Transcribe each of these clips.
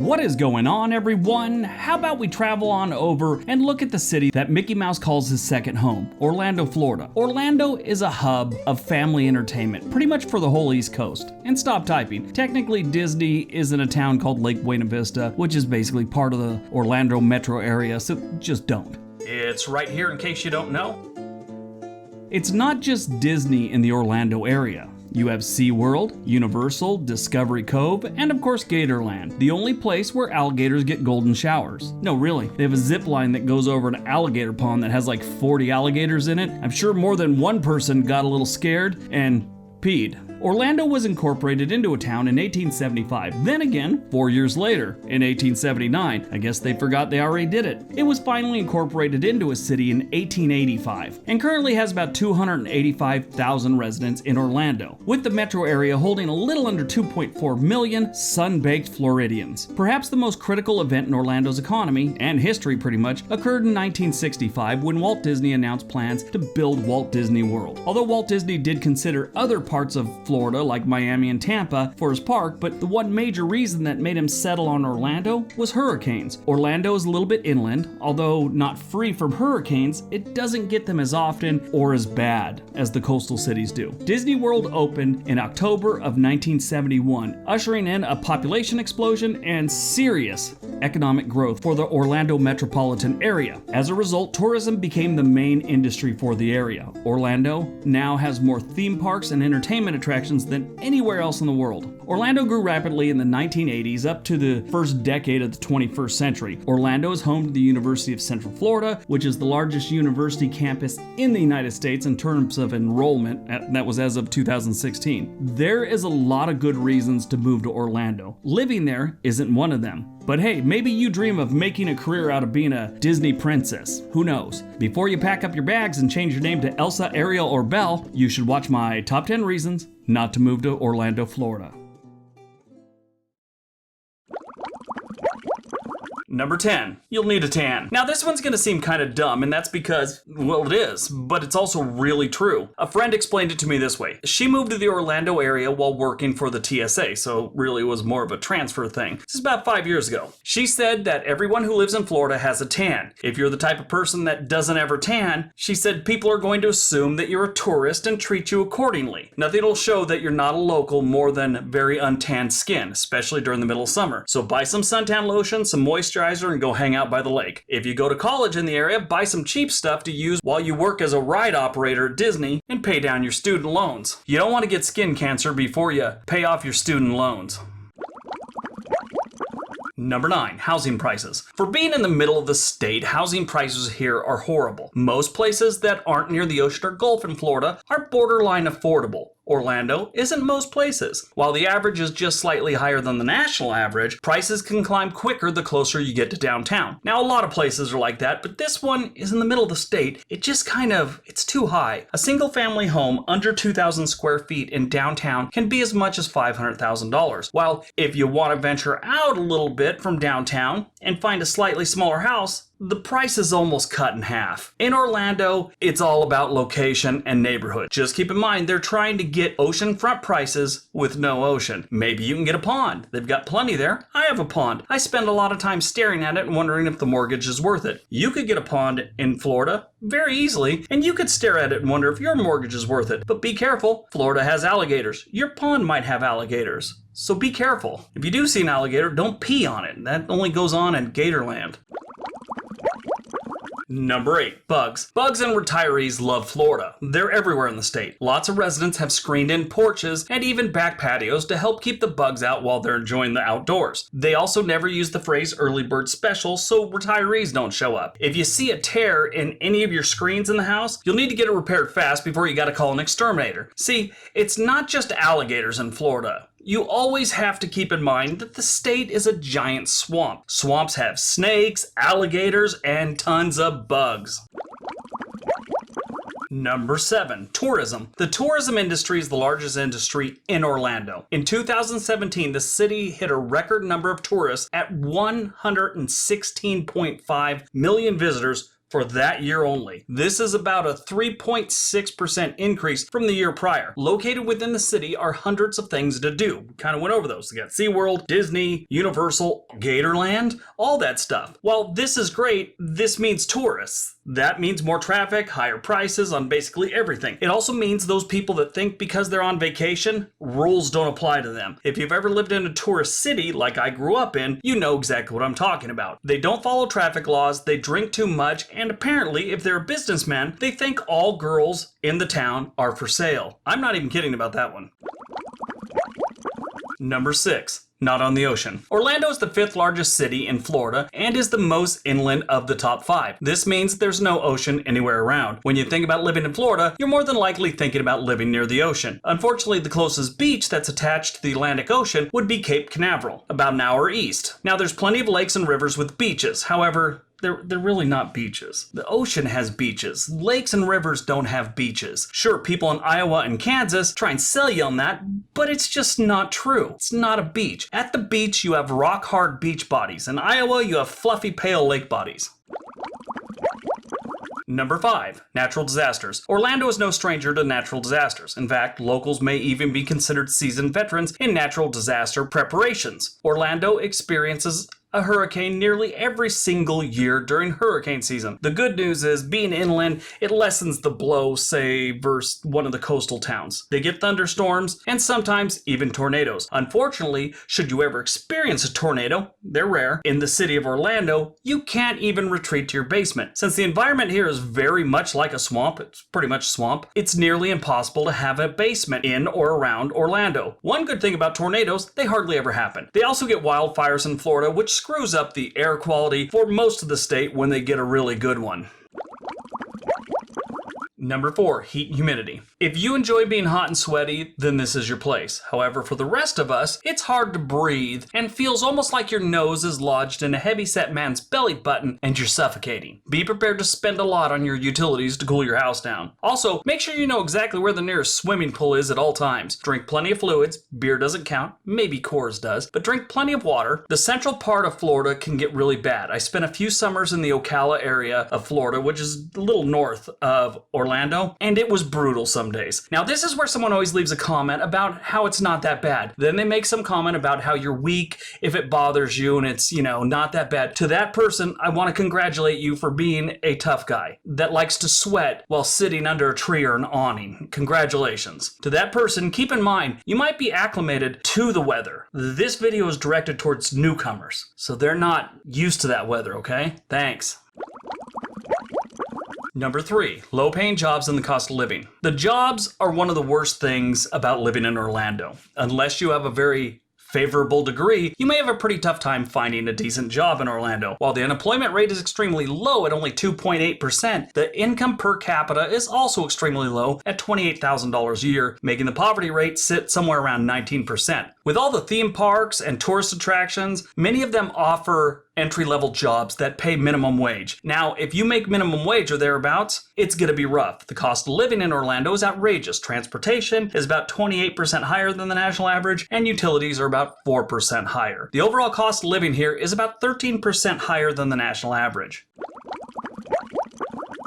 What is going on, everyone? How about we travel on over and look at the city that Mickey Mouse calls his second home, Orlando, Florida. Orlando is a hub of family entertainment, pretty much for the whole East Coast. And stop typing. Technically, Disney is in a town called Lake Buena Vista, which is basically part of the Orlando metro area, so just don't. It's right here in case you don't know. It's not just Disney in the Orlando area. You have SeaWorld, Universal, Discovery Cove, and of course Gatorland, the only place where alligators get golden showers. No, really, they have a zip line that goes over an alligator pond that has like 40 alligators in it. I'm sure more than one person got a little scared and peed. Orlando was incorporated into a town in 1875. Then again, 4 years later, in 1879. I guess they forgot they already did it. It was finally incorporated into a city in 1885, and currently has about 285,000 residents in Orlando, with the metro area holding a little under 2.4 million sun-baked Floridians. Perhaps the most critical event in Orlando's economy, and history pretty much, occurred in 1965 when Walt Disney announced plans to build Walt Disney World. Although Walt Disney did consider other parts of Florida, like Miami and Tampa, for his park, but the one major reason that made him settle on Orlando was hurricanes. Orlando is a little bit inland, although not free from hurricanes, it doesn't get them as often or as bad as the coastal cities do. Disney World opened in October of 1971, ushering in a population explosion and serious economic growth for the Orlando metropolitan area. As a result, tourism became the main industry for the area. Orlando now has more theme parks and entertainment attractions than anywhere else in the world. Orlando grew rapidly in the 1980s up to the first decade of the 21st century. Orlando is home to the University of Central Florida, which is the largest university campus in the United States in terms of enrollment. That was as of 2016. There is a lot of good reasons to move to Orlando. Living there isn't one of them. But hey, maybe you dream of making a career out of being a Disney princess. Who knows? Before you pack up your bags and change your name to Elsa, Ariel, or Belle, you should watch my top 10 reasons not to move to Orlando, Florida. Number 10, you'll need a tan. Now this one's gonna seem kind of dumb, and that's because, well, it is, but it's also really true. A friend explained it to me this way. She moved to the Orlando area while working for the TSA, so really it was more of a transfer thing. This is about 5 years ago. She said that everyone who lives in Florida has a tan. If you're the type of person that doesn't ever tan, she said people are going to assume that you're a tourist and treat you accordingly. Nothing will show that you're not a local more than very untanned skin, especially during the middle of summer. So buy some suntan lotion, some moisturizer, and go hang out by the lake. If you go to college in the area, buy some cheap stuff to use while you work as a ride operator at Disney and pay down your student loans. You don't want to get skin cancer before you pay off your student loans. Number 9, housing prices. For being in the middle of the state, housing prices here are horrible. Most places that aren't near the ocean or Gulf in Florida are borderline affordable. Orlando isn't most places. While the average is just slightly higher than the national average, prices can climb quicker the closer you get to downtown. Now, a lot of places are like that, but this one is in the middle of the state. It just it's too high. A single family home under 2,000 square feet in downtown can be as much as $500,000. While if you want to venture out a little bit from downtown and find a slightly smaller house, the price is almost cut in half. In Orlando, it's all about location and neighborhood. Just keep in mind, they're trying to get oceanfront prices with no ocean. Maybe you can get a pond. They've got plenty there. I have a pond. I spend a lot of time staring at it and wondering if the mortgage is worth it. You could get a pond in Florida very easily, and you could stare at it and wonder if your mortgage is worth it. But be careful, Florida has alligators. Your pond might have alligators. So be careful. If you do see an alligator, don't pee on it. That only goes on in Gatorland. Number 8, bugs. Bugs and retirees love Florida. They're everywhere in the state. Lots of residents have screened-in porches and even back patios to help keep the bugs out while they're enjoying the outdoors. They also never use the phrase early bird special, so retirees don't show up. If you see a tear in any of your screens in the house, you'll need to get it repaired fast before you gotta call an exterminator. See, it's not just alligators in Florida. You always have to keep in mind that the state is a giant swamp. Swamps have snakes, alligators, and tons of bugs. Number 7, tourism. The tourism industry is the largest industry in Orlando. In 2017, the city hit a record number of tourists at 116.5 million visitors for that year only. This is about a 3.6% increase from the year prior. Located within the city are hundreds of things to do. We kind of went over those. We got SeaWorld, Disney, Universal, Gatorland, all that stuff. While this is great, this means tourists. That means more traffic, higher prices on basically everything. It also means those people that think because they're on vacation, rules don't apply to them. If you've ever lived in a tourist city like I grew up in, you know exactly what I'm talking about. They don't follow traffic laws, they drink too much, and apparently if they're a businessman, they think all girls in the town are for sale. I'm not even kidding about that one. Number 6. Not on the ocean. Orlando is the 5th largest city in Florida and is the most inland of the top 5. This means there's no ocean anywhere around. When you think about living in Florida, you're more than likely thinking about living near the ocean. Unfortunately, the closest beach that's attached to the Atlantic Ocean would be Cape Canaveral, about an hour east. Now, there's plenty of lakes and rivers with beaches. However, they're really not beaches. The ocean has beaches. Lakes and rivers don't have beaches. Sure, people in Iowa and Kansas try and sell you on that, but it's just not true. It's not a beach. At the beach, you have rock-hard beach bodies. In Iowa, you have fluffy, pale lake bodies. Number 5. Natural disasters. Orlando is no stranger to natural disasters. In fact, locals may even be considered seasoned veterans in natural disaster preparations. Orlando experiences a hurricane nearly every single year during hurricane season. The good news is, being inland, it lessens the blow, say, versus one of the coastal towns. They get thunderstorms and sometimes even tornadoes. Unfortunately, should you ever experience a tornado, they're rare, in the city of Orlando, you can't even retreat to your basement. Since the environment here is very much like a swamp, it's pretty much swamp, it's nearly impossible to have a basement in or around Orlando. One good thing about tornadoes, they hardly ever happen. They also get wildfires in Florida, which screws up the air quality for most of the state when they get a really good one. Number 4, heat and humidity. If you enjoy being hot and sweaty, then this is your place. However, for the rest of us, it's hard to breathe and feels almost like your nose is lodged in a heavy-set man's belly button and you're suffocating. Be prepared to spend a lot on your utilities to cool your house down. Also, make sure you know exactly where the nearest swimming pool is at all times. Drink plenty of fluids. Beer doesn't count. Maybe Coors does. But drink plenty of water. The central part of Florida can get really bad. I spent a few summers in the Ocala area of Florida, which is a little north of Orlando, and it was brutal some days. Now, this is where someone always leaves a comment about how it's not that bad. Then they make some comment about how you're weak if it bothers you and it's, not that bad. To that person, I want to congratulate you for being a tough guy that likes to sweat while sitting under a tree or an awning. Congratulations. To that person, keep in mind, you might be acclimated to the weather. This video is directed towards newcomers, so they're not used to that weather, okay? Thanks. Number 3, low-paying jobs and the cost of living. The jobs are one of the worst things about living in Orlando. Unless you have a very favorable degree, you may have a pretty tough time finding a decent job in Orlando. While the unemployment rate is extremely low at only 2.8%, the income per capita is also extremely low at $28,000 a year, making the poverty rate sit somewhere around 19%. With all the theme parks and tourist attractions, many of them offer entry-level jobs that pay minimum wage. Now, if you make minimum wage or thereabouts, it's gonna be rough. The cost of living in Orlando is outrageous. Transportation is about 28% higher than the national average, and utilities are about 4% higher. The overall cost of living here is about 13% higher than the national average.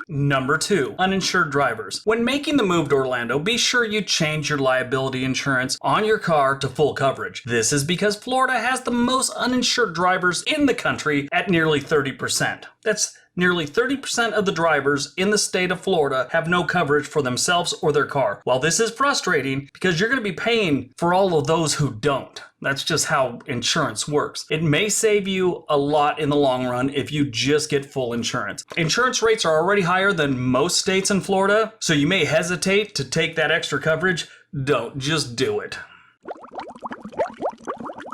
Number 2, uninsured drivers. When making the move to Orlando, be sure you change your liability insurance on your car to full coverage. This is because Florida has the most uninsured drivers in the country at nearly 30%. That's nearly 30% of the drivers in the state of Florida have no coverage for themselves or their car. While this is frustrating because you're going to be paying for all of those who don't. That's just how insurance works. It may save you a lot in the long run if you just get full insurance. Insurance rates are already higher than most states in Florida, so you may hesitate to take that extra coverage. Don't, just do it.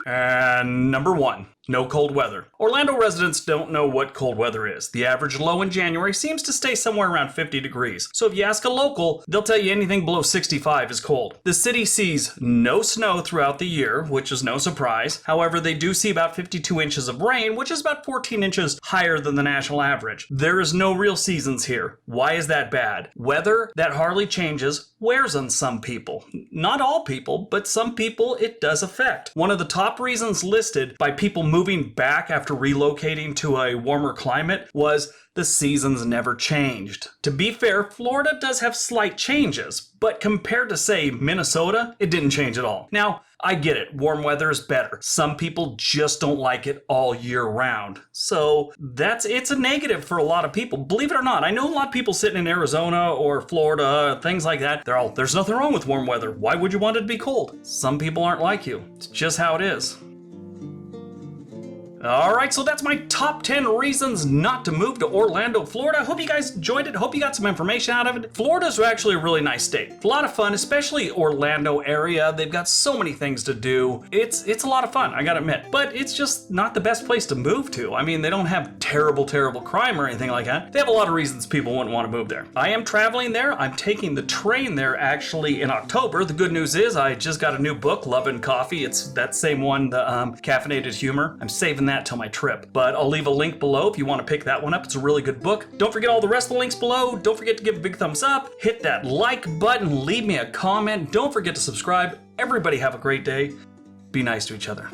And number 1, no cold weather. Orlando residents don't know what cold weather is. The average low in January seems to stay somewhere around 50 degrees. So if you ask a local, they'll tell you anything below 65 is cold. The city sees no snow throughout the year, which is no surprise. However, they do see about 52 inches of rain, which is about 14 inches higher than the national average. There is no real seasons here. Why is that bad? Weather that hardly changes wears on some people. Not all people, but some people it does affect. One of the top reasons listed by people moving moving back after relocating to a warmer climate was the seasons never changed. To be fair, Florida does have slight changes, but compared to, say, Minnesota, it didn't change at all. Now, I get it, warm weather is better. Some people just don't like it all year round. So it's a negative for a lot of people. Believe it or not, I know a lot of people sitting in Arizona or Florida, things like that. There's nothing wrong with warm weather. Why would you want it to be cold? Some people aren't like you. It's just how it is. Alright, so that's my top 10 reasons not to move to Orlando, Florida. Hope you guys enjoyed it. Hope you got some information out of it. Florida's actually a really nice state. It's a lot of fun, especially Orlando area. They've got so many things to do. It's a lot of fun, I gotta admit. But it's just not the best place to move to. I mean, they don't have terrible crime or anything like that. They have a lot of reasons people wouldn't want to move there. I am traveling there. I'm taking the train there actually in October. The good news is I just got a new book, Love and Coffee. It's that same one, the Caffeinated Humor. I'm saving that till my trip, but I'll leave a link below if you want to pick that one up. It's a really good book. Don't forget all the rest of the links below. Don't forget to give a big thumbs up, hit that like button, leave me a comment. Don't forget to subscribe. Everybody have a great day. Be nice to each other.